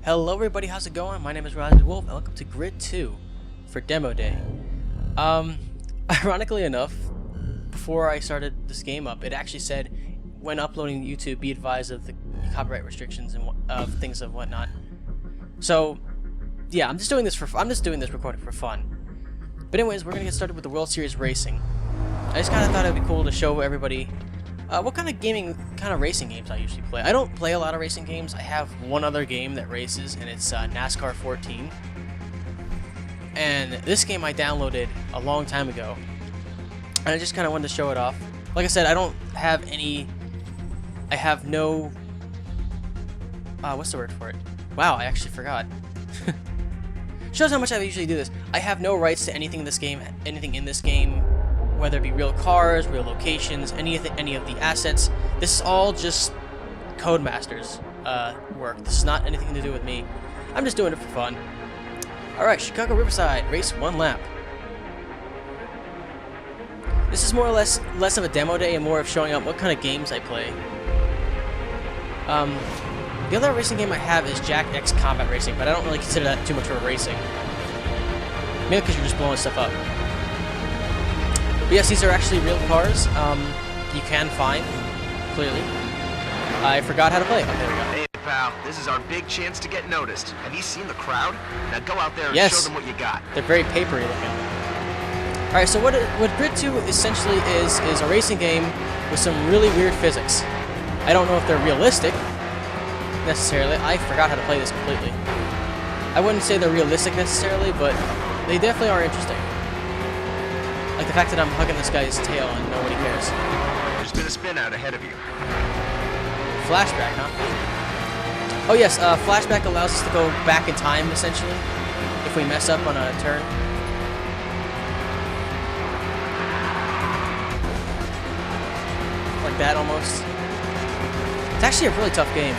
Hello everybody, how's it going? My name is Riley Wolf and welcome to Grid 2 for Demo Day. Ironically enough, before I started this game up, it actually said when uploading to YouTube, be advised of the copyright restrictions and of things and whatnot. So, yeah, I'm just doing this recording for fun. But anyways, we're gonna get started with the World Series Racing. I just kind of thought it'd be cool to show everybody what kind of racing games I usually play. I don't play a lot of racing games. I have one other game that races, and it's NASCAR 14. And this game I downloaded a long time ago, and I just kind of wanted to show it off. Like I said, I don't have any. I have no. What's the word for it? Wow, I actually forgot. Shows how much I usually do this. I have no rights to anything in this game, whether it be real cars, real locations, any of the assets. This is all just Codemasters work. This is not anything to do with me. I'm just doing it for fun. Alright, Chicago Riverside, race 1 lap. This is more or less of a demo day and more of showing up what kind of games I play. The other racing game I have is Jack X Combat Racing, but I don't really consider that too much of a racing. Maybe because you're just blowing stuff up. But yes, these are actually real cars. You can find, clearly. I forgot how to play. Okay, there we go. Hey, pal, this is our big chance to get noticed. Have you seen the crowd? Now go out there and show them what you got. They're very papery looking. Alright, so what Grid 2 essentially is a racing game with some really weird physics. I don't know if they're realistic, necessarily. I forgot how to play this completely. I wouldn't say they're realistic necessarily, but they definitely are interesting. Like the fact that I'm hugging this guy's tail and nobody cares. There's been a spin out ahead of you. Flashback, huh? Oh yes, flashback allows us to go back in time, essentially, if we mess up on a turn. Like that, almost. It's actually a really tough game.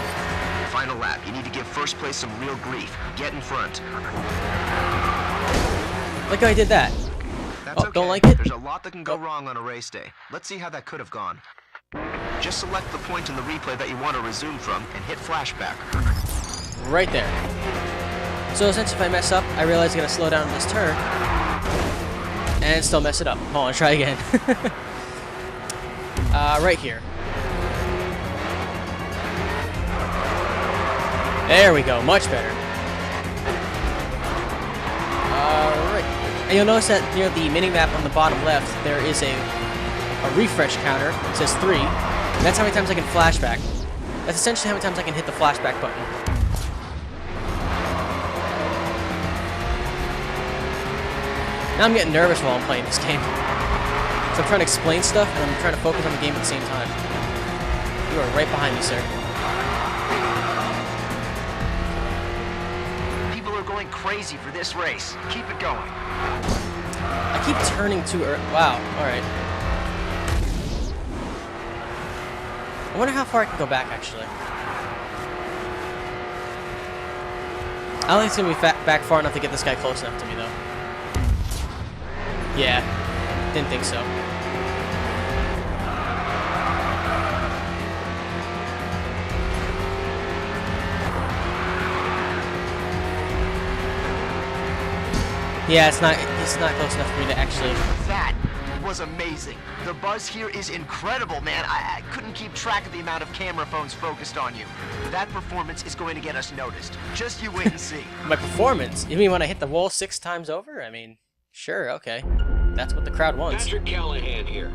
Final lap. You need to give first place some real grief. Get in front. Like how I did that. That's okay. Don't like it? There's a lot that can go wrong on a race day. Let's see how that could have gone. Just select the point in the replay that you want to resume from and hit flashback. Right there. So since if I mess up, I realize I gotta slow down on this turn and still mess it up. Hold on, try again. Right here. There we go, much better. Alright. And you'll notice that near the mini-map on the bottom left, there is a refresh counter. It says 3. And that's how many times I can flashback. That's essentially how many times I can hit the flashback button. Now I'm getting nervous while I'm playing this game. So I'm trying to explain stuff, and I'm trying to focus on the game at the same time. You are right behind me, sir. Going crazy for this race. Keep it going. I keep turning too early. Wow, alright. I wonder how far I can go back, actually. I don't think it's going to be back far enough to get this guy close enough to me, though. Yeah, didn't think so. Yeah, it's not close enough for me to actually. That was amazing. The buzz here is incredible, man. I couldn't keep track of the amount of camera phones focused on you. That performance is going to get us noticed. Just you wait and see. My performance? You mean when I hit the wall 6 times over? I mean, sure, okay. That's what the crowd wants. Patrick Callahan here.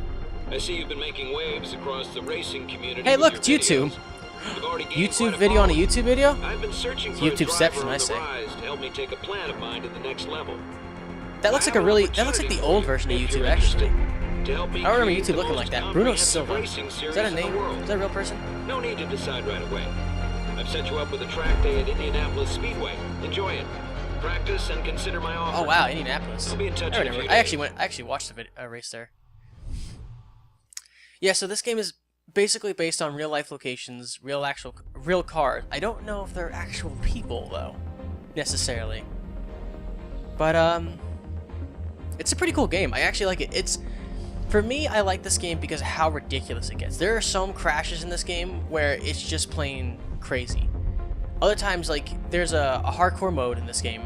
I see you've been making waves across the racing community. Hey, look, it's YouTube. YouTube video on a YouTube video? I've been searching for YouTubeception, I say. to help me take a plan of mine to the next level. That looks like the old version of YouTube, actually. I don't remember YouTube looking like that. Bruno Silva. Is that a name? Is that a real person? No need to decide right away. I've set you up with a track day at Indianapolis Speedway. Enjoy it. Practice and consider my offer. Oh wow, Indianapolis. I'll be in touch I in a remember. few I actually days. watched a race there. Yeah, so this game is basically based on real life locations, real cars. I don't know if they're actual people though, necessarily. But it's a pretty cool game. I actually like it. For me, I like this game because of how ridiculous it gets. There are some crashes in this game where it's just plain crazy. Other times, like, there's a hardcore mode in this game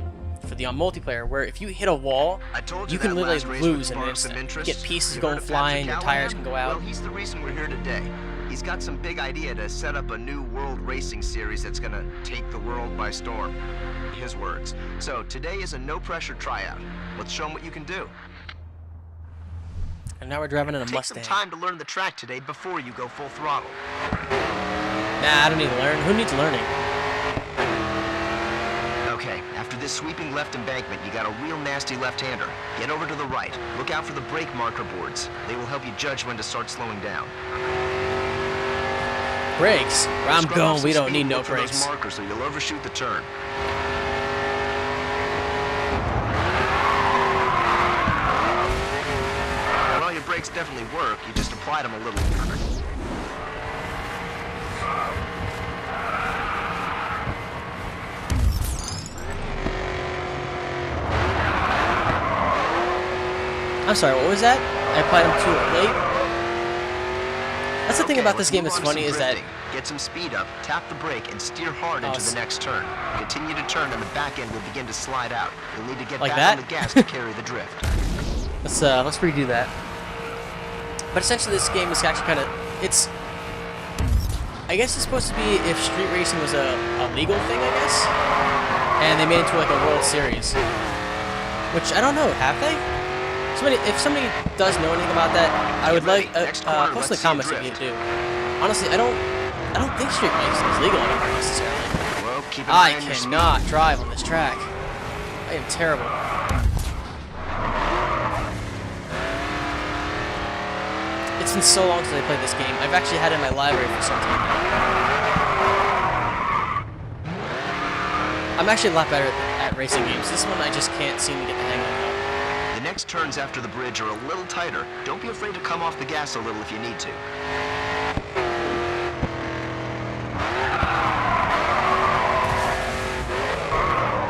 for the multiplayer where if you hit a wall, I told you that can last literally race would lose in an spark some instant. interest. Get pieces You going heard of flying, your Patrick tires Callahan? can go out. Well, he's the reason we're here today. He's got some big idea to set up a new world racing series that's gonna take the world by storm. His words. So today is a no-pressure tryout. Let's show him what you can do. And now we're driving in a Take Mustang. some time to learn the track today before you go full throttle. Nah, I don't need to learn. Who needs learning? Okay, after this sweeping left embankment, you got a real nasty left-hander. Get over to the right. Look out for the brake marker boards. They will help you judge when to start slowing down. Brakes? Where I'm Scrub off going, some we don't speed, need no look for those brakes. markers, so you'll overshoot the turn. Well, your brakes definitely work. You just applied them a little different. I'm sorry, what was that? I applied them too late? That's the thing about this let's game move that's on to funny some is that... drifting. Get some speed up, tap the brake, and steer hard into the next turn. Continue to turn, and the back end will begin to slide out. You'll need to get Like back that? on the gas to carry the drift. Let's redo that. But essentially this game is actually kind of... It's... I guess it's supposed to be if street racing was a legal thing, I guess? And they made it into like a World Series. Which, I don't know, have they? If somebody does know anything about that, I would like Next corner, post in the let's see a comments if you drift. do. Honestly, I don't think street racing is legal anymore necessarily. Well, keep an I eye on your speed. cannot drive on this track. I am terrible. It's been so long since I played this game. I've actually had it in my library for some time now. I'm actually a lot better at racing games. This one I just can't seem to get the hang of. The next turns after the bridge are a little tighter. Don't be afraid to come off the gas a little if you need to.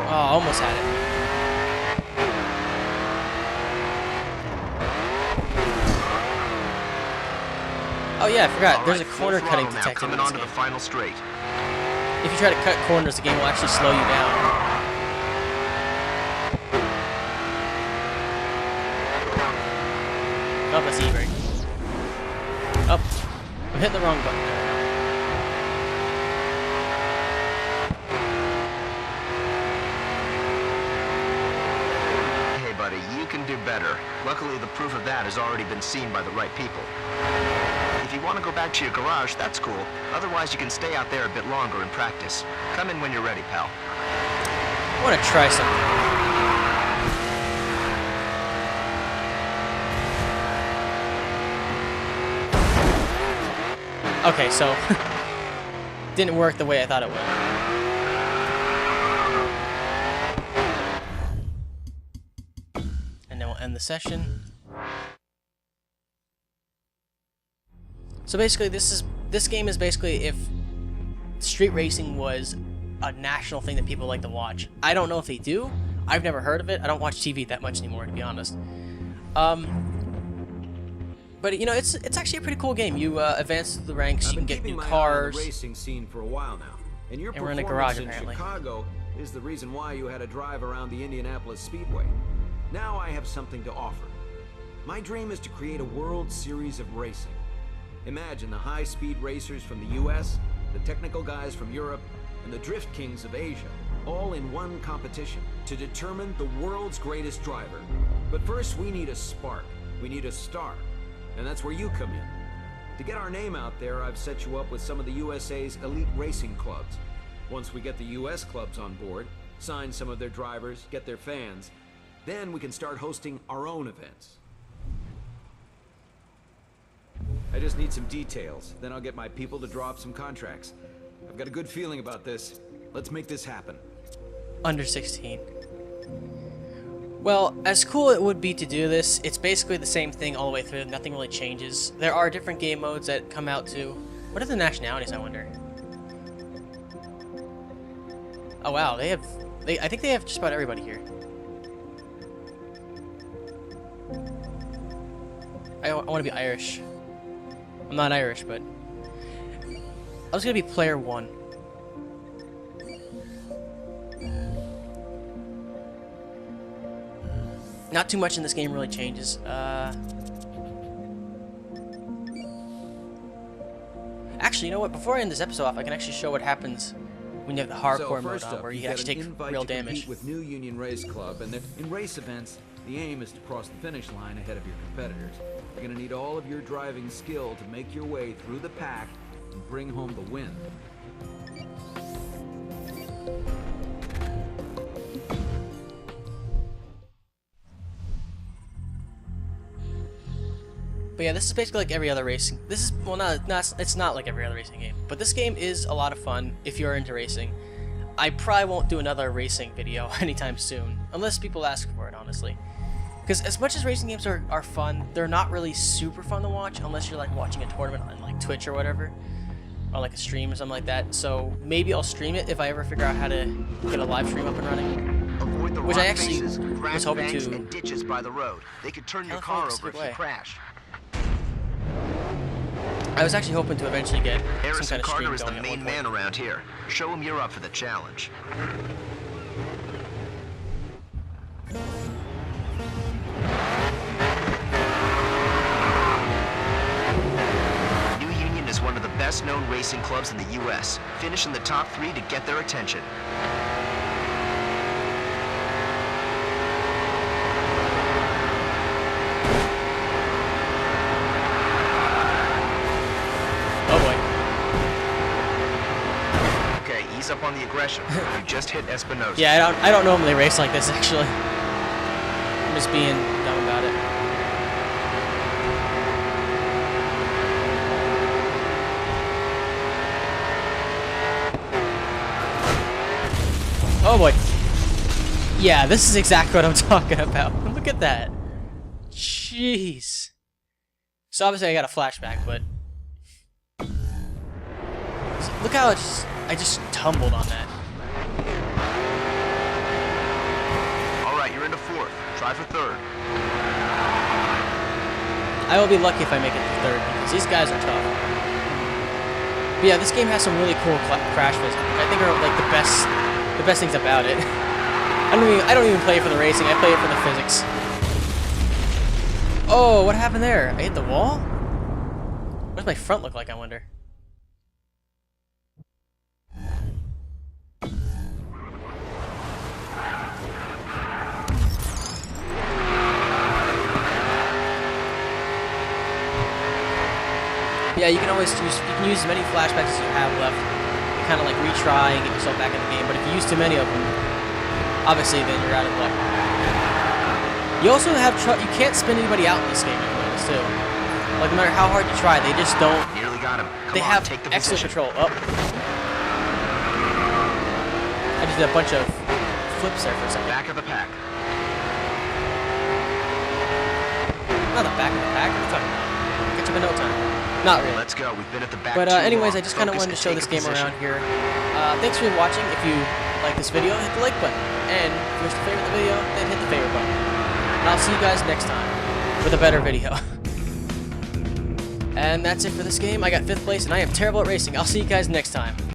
Oh, almost had it. Oh yeah, I forgot. All There's right, a full corner cutting throttle now, detective in coming this onto game. the final straight. If you try to cut corners, the game will actually slow you down. Oh, that's E-brake. Oh, I'm hitting the wrong button. Hey buddy, you can do better. Luckily, the proof of that has already been seen by the right people. If you want to go back to your garage, that's cool. Otherwise, you can stay out there a bit longer and practice. Come in when you're ready, pal. I want to try something. Okay, so didn't work the way I thought it would. And then we'll end the session. So basically, this game is basically if street racing was a national thing that people like to watch. I don't know if they do. I've never heard of it. I don't watch TV that much anymore, to be honest. But you know, it's actually a pretty cool game. You advance through the ranks, you can get new cars. Racing scene for a while now, and your And we're in a performance garage, in apparently. Chicago is the reason why you had a drive around the Indianapolis Speedway. Now I have something to offer. My dream is to create a World Series of racing. Imagine the high-speed racers from the U.S., the technical guys from Europe, and the drift kings of Asia, all in one competition to determine the world's greatest driver. But first, we need a spark. We need a star. And that's where you come in. To get our name out there, I've set you up with some of the USA's elite racing clubs. Once we get the US clubs on board, sign some of their drivers, get their fans, then we can start hosting our own events. I just need some details, then I'll get my people to draw up some contracts. I've got a good feeling about this. Let's make this happen. Under 16. Well, as cool it would be to do this, it's basically the same thing all the way through. Nothing really changes. There are different game modes that come out too. What are the nationalities, I wonder? Oh wow, I think they have just about everybody here. I want to be Irish. I'm not Irish, but I was gonna be player 1. Not too much in this game really changes. Actually, you know what? Before I end this episode off, I can actually show what happens when you have the hardcore mode on, where you can actually take real damage. With New Union Race Club, and in race events, the aim is to cross the finish line ahead of your competitors. You're gonna need all of your driving skill to make your way through the pack and bring home the win. But yeah, this is basically like every other racing. This is, well, it's not like every other racing game. But this game is a lot of fun if you're into racing. I probably won't do another racing video anytime soon, unless people ask for it, honestly. Because as much as racing games are fun, they're not really super fun to watch unless you're like watching a tournament on like Twitch or whatever. Or like a stream or something like that. So maybe I'll stream it if I ever figure out how to get a live stream up and running. Avoid the Which rock I actually faces, was grass hoping banks, to- and ditches by the road. They could turn your car over if you crash. I was actually hoping to eventually get some Harrison kind of stream Carter is the going at one main point. man around here. Show him you're up for the challenge. New Union is one of the best-known racing clubs in the U.S. Finish in the top 3 to get their attention. Oh boy. Okay, ease up on the aggression. You just hit Espinosa. Yeah, I don't normally race like this actually. I'm just being dumb about it. Oh boy. Yeah, this is exactly what I'm talking about. Look at that. Jeez. So obviously I got a flashback, but look how I just tumbled on that. All right, you're into 4th. Try for 3rd. I will be lucky if I make it to 3rd because these guys are tough. But yeah, this game has some really cool crash physics, which I think are like the best things about it. I don't even play it for the racing. I play it for the physics. Oh, what happened there? I hit the wall? What does my front look like, I wonder? Yeah, you can always use as many flashbacks as you have left to kind of like retry and get yourself back in the game. But if you use too many of them, obviously then you're out of luck. You also have you can't spin anybody out in this game, I've noticed too. Like no matter how hard you try, they just don't. Nearly got him. Come They on, have take the excellent position. control. Up. I just did a bunch of flips there for a second. Back of the pack. Not the back of the pack. What are you talking about? Catch up in no time. Not really. Let's go. We've been at the back. But too anyways, long. I just kind of Focus wanted to and show take this a game position. around here. Thanks for watching. If you like this video, hit the like button. And if you wish to favorite the video, then hit the favorite button. And I'll see you guys next time with a better video. And that's it for this game. I got 5th place, and I am terrible at racing. I'll see you guys next time.